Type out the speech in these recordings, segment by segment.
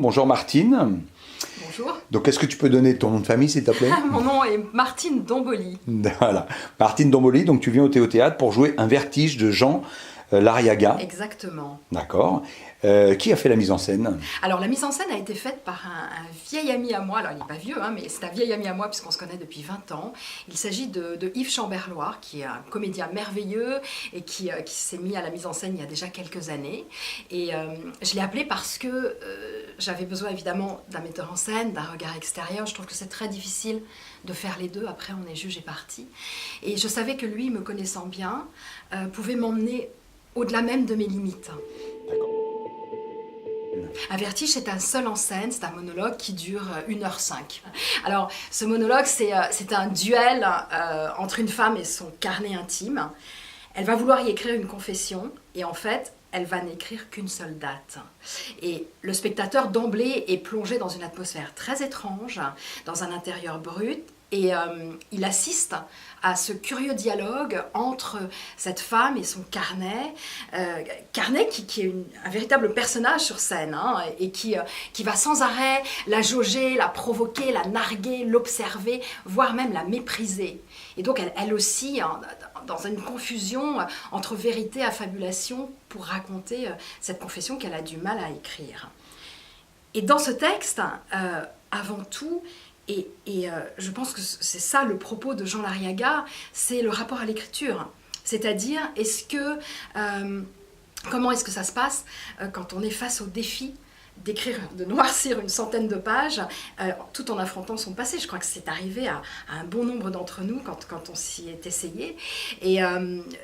Bonjour Martine. Bonjour. Donc est-ce que tu peux donner ton nom de famille s'il te plaît? Mon nom est Martine Domboli. Voilà. Martine Domboli, donc tu viens au Théâtre pour jouer Un Vertige de Jean Lariaga. Exactement. D'accord. Qui a fait la mise en scène? Alors la mise en scène a été faite par un vieil ami à moi, alors il n'est pas vieux, mais c'est un vieil ami à moi puisqu'on se connaît depuis 20 ans. Il s'agit de Yves Chamberloir, qui est un comédien merveilleux et qui s'est mis à la mise en scène il y a déjà quelques années. Et je l'ai appelé parce que j'avais besoin évidemment d'un metteur en scène, d'un regard extérieur. Je trouve que c'est très difficile de faire les deux, après on est juge et partie. Et je savais que lui, me connaissant bien, pouvait m'emmener au-delà même de mes limites. Un vertige, c'est un seul en scène, c'est un monologue qui dure 1h05. Alors, ce monologue, c'est un duel entre une femme et son carnet intime. Elle va vouloir y écrire une confession, et en fait, elle va n'écrire qu'une seule date. Et le spectateur, d'emblée, est plongé dans une atmosphère très étrange, dans un intérieur brut, et il assiste à ce curieux dialogue entre cette femme et son carnet. Carnet qui est un véritable personnage sur scène, et qui va sans arrêt la jauger, la provoquer, la narguer, l'observer, voire même la mépriser. Et donc elle aussi, dans une confusion entre vérité et affabulation, pour raconter cette confession qu'elle a du mal à écrire. Et dans ce texte, avant tout, et je pense que c'est ça le propos de Jean Lariaga, c'est le rapport à l'écriture. C'est-à-dire, comment est-ce que ça se passe quand on est face au défi d'écrire, de noircir une centaine de pages, tout en affrontant son passé. Je crois que c'est arrivé à un bon nombre d'entre nous quand on s'y est essayé. Et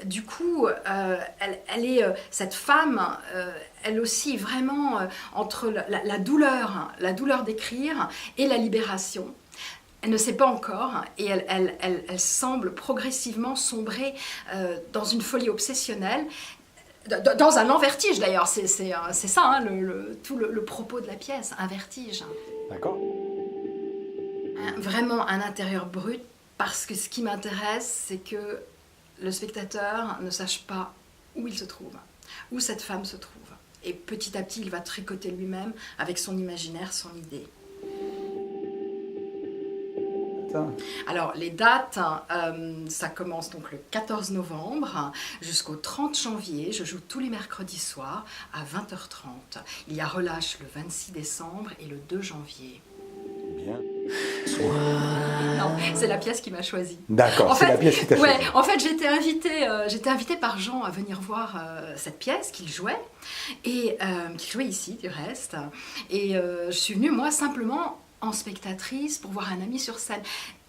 du coup, cette femme, elle aussi vraiment entre la douleur d'écrire et la libération. Elle ne sait pas encore, et elle semble progressivement sombrer dans une folie obsessionnelle, dans un vertige d'ailleurs, c'est ça tout le propos de la pièce, un vertige. D'accord. Vraiment un intérieur brut, parce que ce qui m'intéresse, c'est que le spectateur ne sache pas où il se trouve, où cette femme se trouve. Et petit à petit, il va tricoter lui-même avec son imaginaire, son idée. Alors les dates, ça commence donc le 14 novembre jusqu'au 30 janvier. Je joue tous les mercredis soirs à 20h30. Il y a relâche le 26 décembre et le 2 janvier. Bien. Non, c'est la pièce qui m'a choisie. D'accord, c'est la pièce qui t'a choisi. En fait, j'étais invitée par Jean à venir voir cette pièce qu'il jouait, et qu'il jouait ici du reste. Et je suis venue moi simplement en spectatrice pour voir un ami sur scène.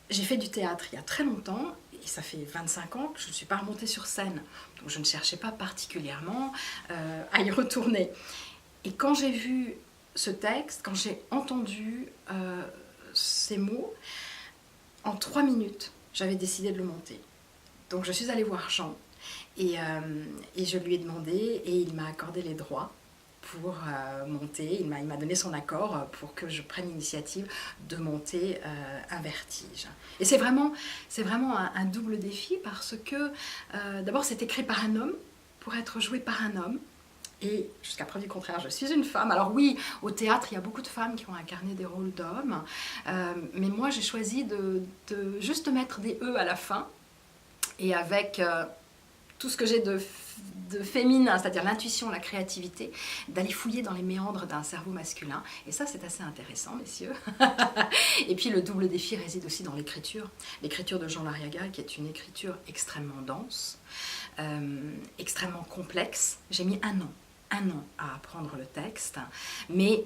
J'ai fait du théâtre il y a très longtemps, et ça fait 25 ans que je ne suis pas remontée sur scène. Donc je ne cherchais pas particulièrement à y retourner. Et quand j'ai vu ce texte, quand j'ai entendu ces mots, en 3 minutes, j'avais décidé de le monter. Donc je suis allée voir Jean, et je lui ai demandé, et il m'a accordé les droits pour monter. Il m'a donné son accord pour que je prenne l'initiative de monter un vertige. Et c'est vraiment un double défi, parce que d'abord c'est écrit par un homme, pour être joué par un homme, et jusqu'à preuve du contraire, je suis une femme. Alors oui, au théâtre, il y a beaucoup de femmes qui ont incarné des rôles d'hommes, mais moi j'ai choisi de juste mettre des « e » à la fin, et avec tout ce que j'ai de féminin, c'est-à-dire l'intuition, la créativité, d'aller fouiller dans les méandres d'un cerveau masculin. Et ça, c'est assez intéressant, messieurs. Et puis, le double défi réside aussi dans l'écriture. L'écriture de Jean Lariaga, qui est une écriture extrêmement dense, extrêmement complexe. J'ai mis un an à apprendre le texte, mais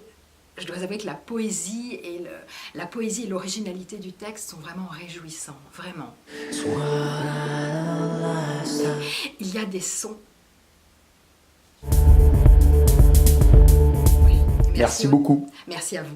je dois avouer que la poésie et l'originalité du texte sont vraiment réjouissants, vraiment. Il y a des sons. Merci beaucoup. Merci à vous.